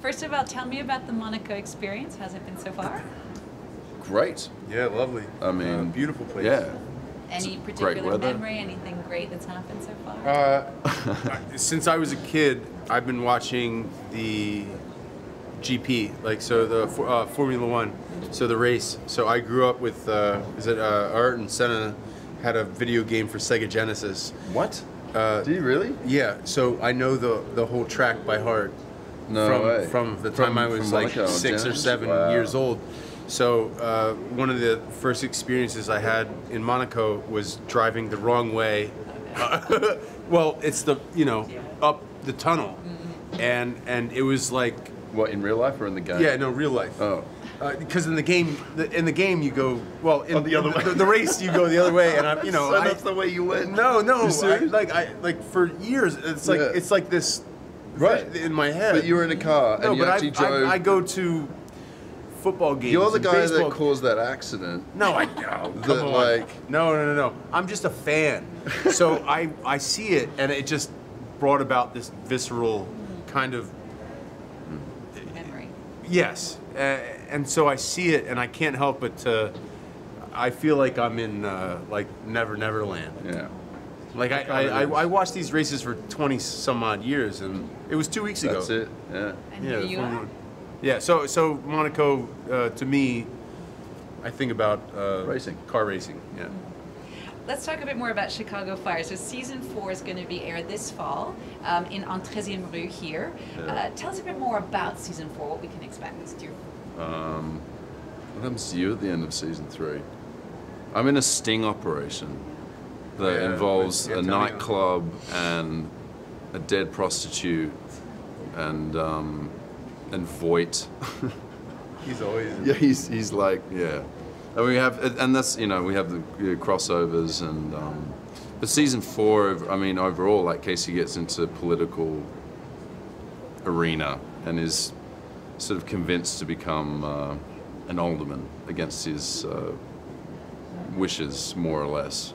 First of all, tell me about the Monaco experience. How's it been so far? Great. Yeah, lovely. I mean, beautiful place. Yeah. Any particular memory, anything great that's happened so far? Since I was a kid, I've been watching the GP, like so the Formula One, so the race. So I grew up with Art and Senna had a video game for Sega Genesis. What? Do you really? Yeah. So I know the whole track by heart. No way. From the time I was like Monaco, 6 or 7 wow. years old. So one of the first experiences I had in Monaco was driving the wrong way. Well, it's the up the tunnel, and it was like. What, in real life or in the game? Yeah, no, real life. Oh. Because in the game you go in the other way. The race you go the other way, and So that's the way you went. No, You serious? like for years it's like it's like this right in my head. But you were in a car and you actually drove. I go to football games. You're the and guy baseball. that caused that accident. No, I know. That like no. I'm just a fan. So I see it, and it just brought about this visceral kind of Memory. yes. And so I see it, and I can't help but to. I feel like I'm in like Never Land. Yeah. Like I watched these races for 20 some odd years, and it was 2 weeks ago. That's it. Yeah. And here you are. Yeah. So Monaco to me, I think about Racing. car racing. Yeah. Let's talk a bit more about Chicago Fire. So season 4 is going to be aired this fall in En 13e Rue here. Yeah. Tell us a bit more about season 4, what we can expect. What happens to you at the end of season 3? I'm in a sting operation that involves a nightclub and a dead prostitute and Voight. He's always. Yeah, he's like and we have that's we have the crossovers and but season 4 I mean overall like Casey gets into political arena and is sort of convinced to become an alderman against his wishes more or less.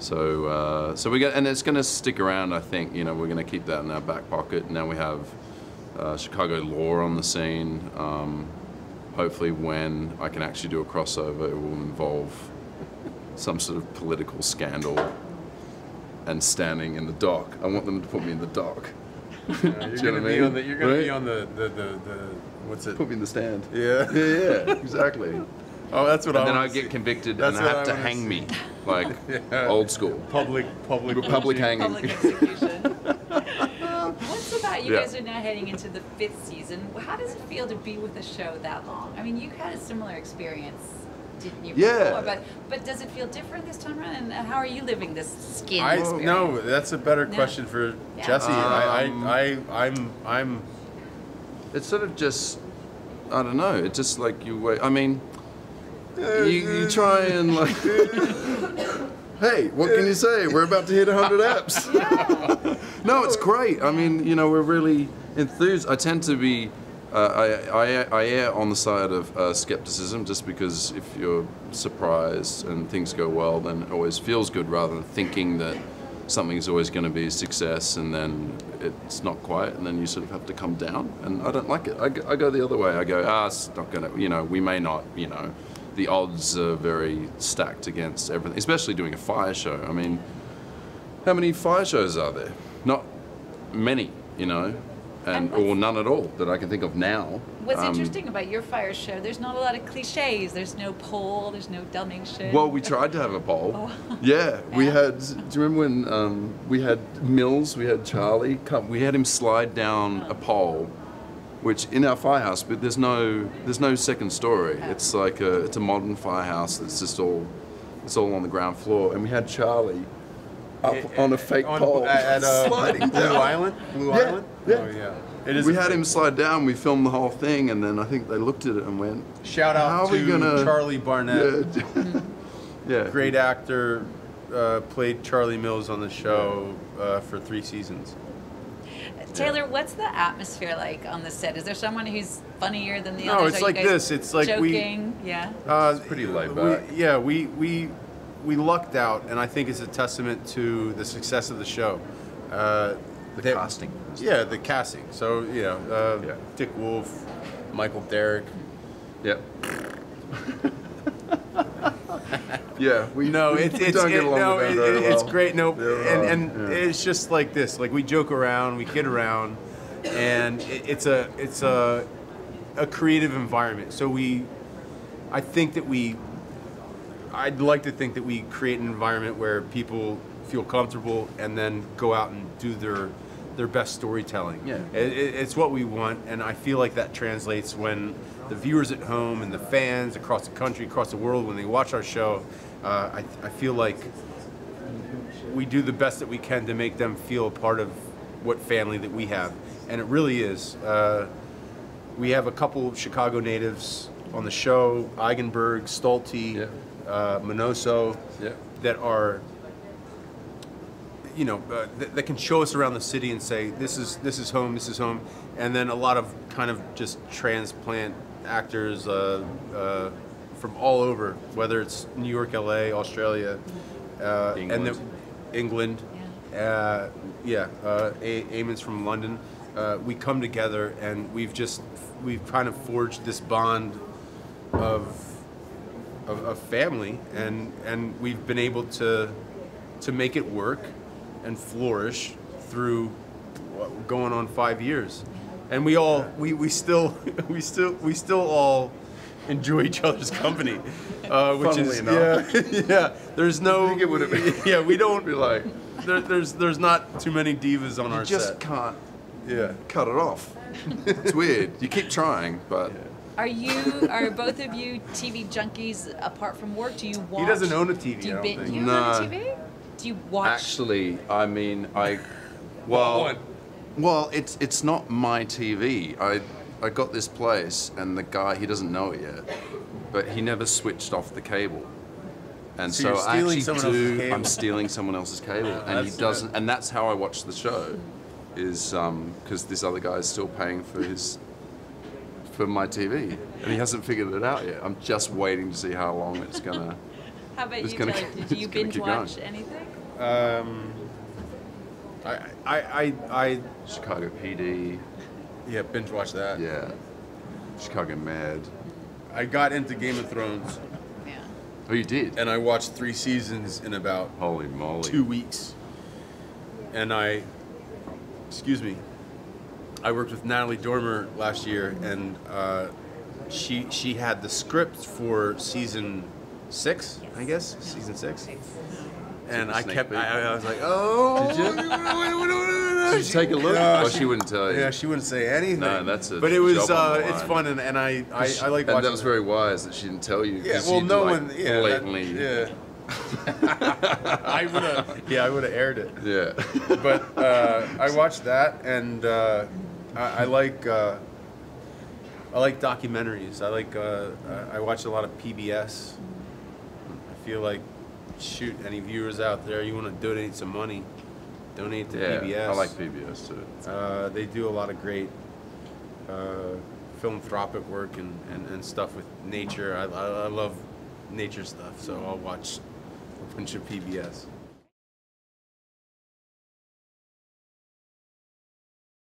So we get, and it's going to stick around. I think we're going to keep that in our back pocket. Now we have Chicago law on the scene. Hopefully, when I can actually do a crossover, it will involve some sort of political scandal and standing in the dock. I want them to put me in the dock. You're going to be on the what's it? Put me in the stand. Yeah. Yeah, exactly. Oh, that's what I. And then I wanna get see. convicted That's and what they have I to wanna hang see. me, like old school. Public hanging. Public execution. What's about you Yeah. guys are now heading into the 5th season. How does it feel to be with the show that long? I mean, you had a similar experience, didn't you? Yeah. Before, but does it feel different this time around? And how are you living this skin I experience? no, that's a better No. question for Yeah. Jesse. I'm. It's sort of just, I don't know. It's just like you wait. I mean, you try and like. Hey, what can you say? We're about to hit 100 apps. No, it's great. I mean, we're really enthused. I tend to be, I err on the side of skepticism, just because if you're surprised and things go well, then it always feels good, rather than thinking that something's always going to be a success and then it's not quite, and then you sort of have to come down. And I don't like it. I go the other way. I go, it's not going to, we may not, the odds are very stacked against everything, especially doing a fire show. I mean, how many fire shows are there? Not many, or none at all that I can think of now. What's interesting about your fire show, there's not a lot of cliches. There's no pole, there's no Dalmatian. Well, we tried to have a poll. Oh. Yeah, we had, do you remember when we had Mills, we had Charlie, we had him slide down a pole, which in our firehouse, but there's no second story. It's like it's a modern firehouse that's just it's all on the ground floor, and we had Charlie up on a fake pole at sliding Blue down. Island. Blue Island. Yeah. Oh yeah. It is. We had him slide down. We filmed the whole thing, and then I think they looked at it and went, Shout "How out are we to gonna?" Charlie Barnett. Yeah. Yeah. Great actor. Played Charlie Mills on the show for 3 seasons. Taylor, what's the atmosphere like on the set? Is there someone who's funnier than the No, others? it's Are like you guys this. It's like joking? Yeah. It's pretty laid back. We lucked out, and I think it's a testament to the success of the show. The casting. Yeah, the casting. So Yeah. Dick Wolf, Michael Derrick. Yep. Yeah, we No, we it's don't get along with them very well. it's great. No, Yeah, and yeah. it's just like this. Like we joke around, we kid around, and it's a creative environment. So I'd like to think that we create an environment where people feel comfortable and then go out and do their best storytelling. Yeah. It's what we want, and I feel like that translates when the viewers at home and the fans across the country, across the world, when they watch our show, I feel like we do the best that we can to make them feel a part of what family that we have. And it really is. We have a couple of Chicago natives on the show, Eigenberg, Stolte, Yeah. Minoso, Yeah. that are, that can show us around the city and say, this is home, this is home. And then a lot of kind of just transplant actors from all over, whether it's New York, LA, Australia, England. England. Eamon's from London. We come together and we've kind of forged this bond of family, and we've been able to make it work and flourish through going on 5 years. And we still all enjoy each other's company, which Funnily is enough. yeah. There's no. I think it would have been. Yeah, we don't. Be like, There's not too many divas on our you just set. can't Yeah. cut it off. It's weird. You keep trying, but Are both of you TV junkies apart from work? Do you watch? He doesn't own a TV. Do you I don't bin- think. do you No. own a TV? Do you watch? actually, I mean, What? well, it's not my TV. I got this place, and the guy, he doesn't know it yet, but he never switched off the cable. And So so, you're I stealing actually someone else's cable. I'm stealing someone else's cable, and he That's- doesn't. And that's how I watch the show, is because this other guy is still paying for my TV, and he hasn't figured it out yet. I'm just waiting to see how long it's gonna. How about It's you, gonna Taylor? keep- Did you it's gonna binge keep watch going. anything? I Chicago PD, binge watch that. yeah, Chicago Med. I got into Game of Thrones, Yeah. Oh, you did? and I watched 3 seasons in about Holy moly! 2 weeks. And I worked with Natalie Dormer last year, and she had the script for season 6, I guess, season 6. And I Sneak kept, peek. I was like, oh. Did you? Did you take a look? No, Oh, she wouldn't tell you. Yeah, she wouldn't say anything. No, that's a But it was, job on the it's line. fun, and I like watching. And that was very wise that she didn't tell you. Yeah, 'cause well, you'd, no like, one, yeah, blatantly. yeah. I would have aired it. Yeah. But I watched that, and I like documentaries. I watch a lot of PBS. I feel like, shoot, any viewers out there, you want to donate some money, donate to Yeah, PBS. I like PBS too. They do a lot of great philanthropic work and stuff with nature. I love nature stuff, so I'll watch a bunch of PBS.